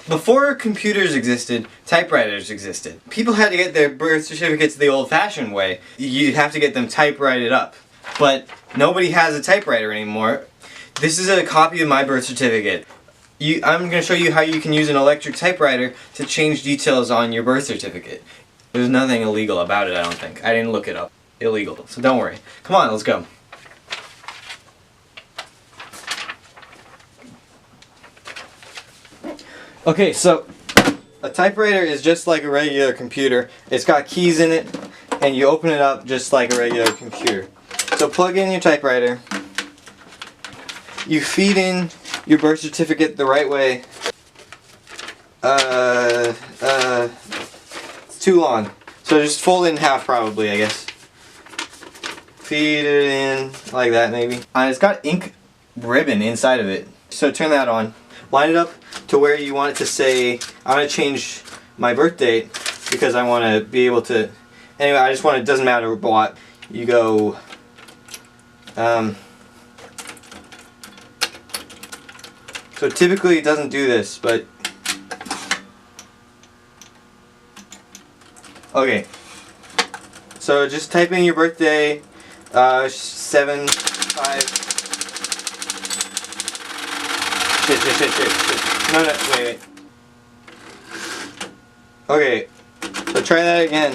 Before computers existed, typewriters existed. People had to get their birth certificates the old-fashioned way. You have to get them typewritten up. But nobody has a typewriter anymore. This is a copy of my birth certificate. I'm going to show you how you can use an electric typewriter to change details on your birth certificate. There's nothing illegal about it, I don't think. I didn't look it up. Illegal, so don't worry. Come on, let's go. Okay, so a typewriter is just like a regular computer. It's got keys in it, and you open it up just like a regular computer. So plug in your typewriter. You feed in your birth certificate the right way. It's too long. So just fold it in half probably, I guess. Feed it in like that maybe. It's got ink ribbon inside of it. So turn that on. Line it up to where you want it to say, I'm going to change my birth date because I want to be able to, anyway, I just want it doesn't matter what. You go, so typically it doesn't do this, but, okay. So just type in your birthday, 7/5. Shit. No, wait. Okay, so try that again.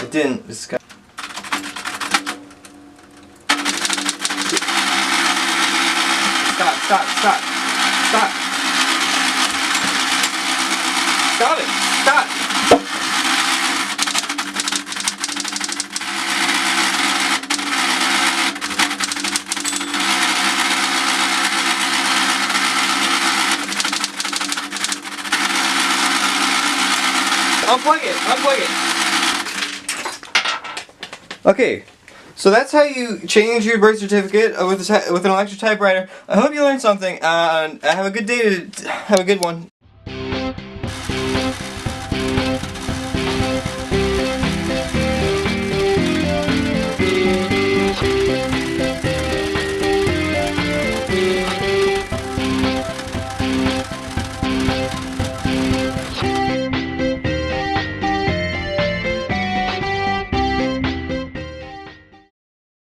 It didn't. This guy. Stop. Stop it. Stop. Unplug it. Okay, so that's how you change your birth certificate with an electric typewriter. I hope you learned something, and have a good day. Have a good one.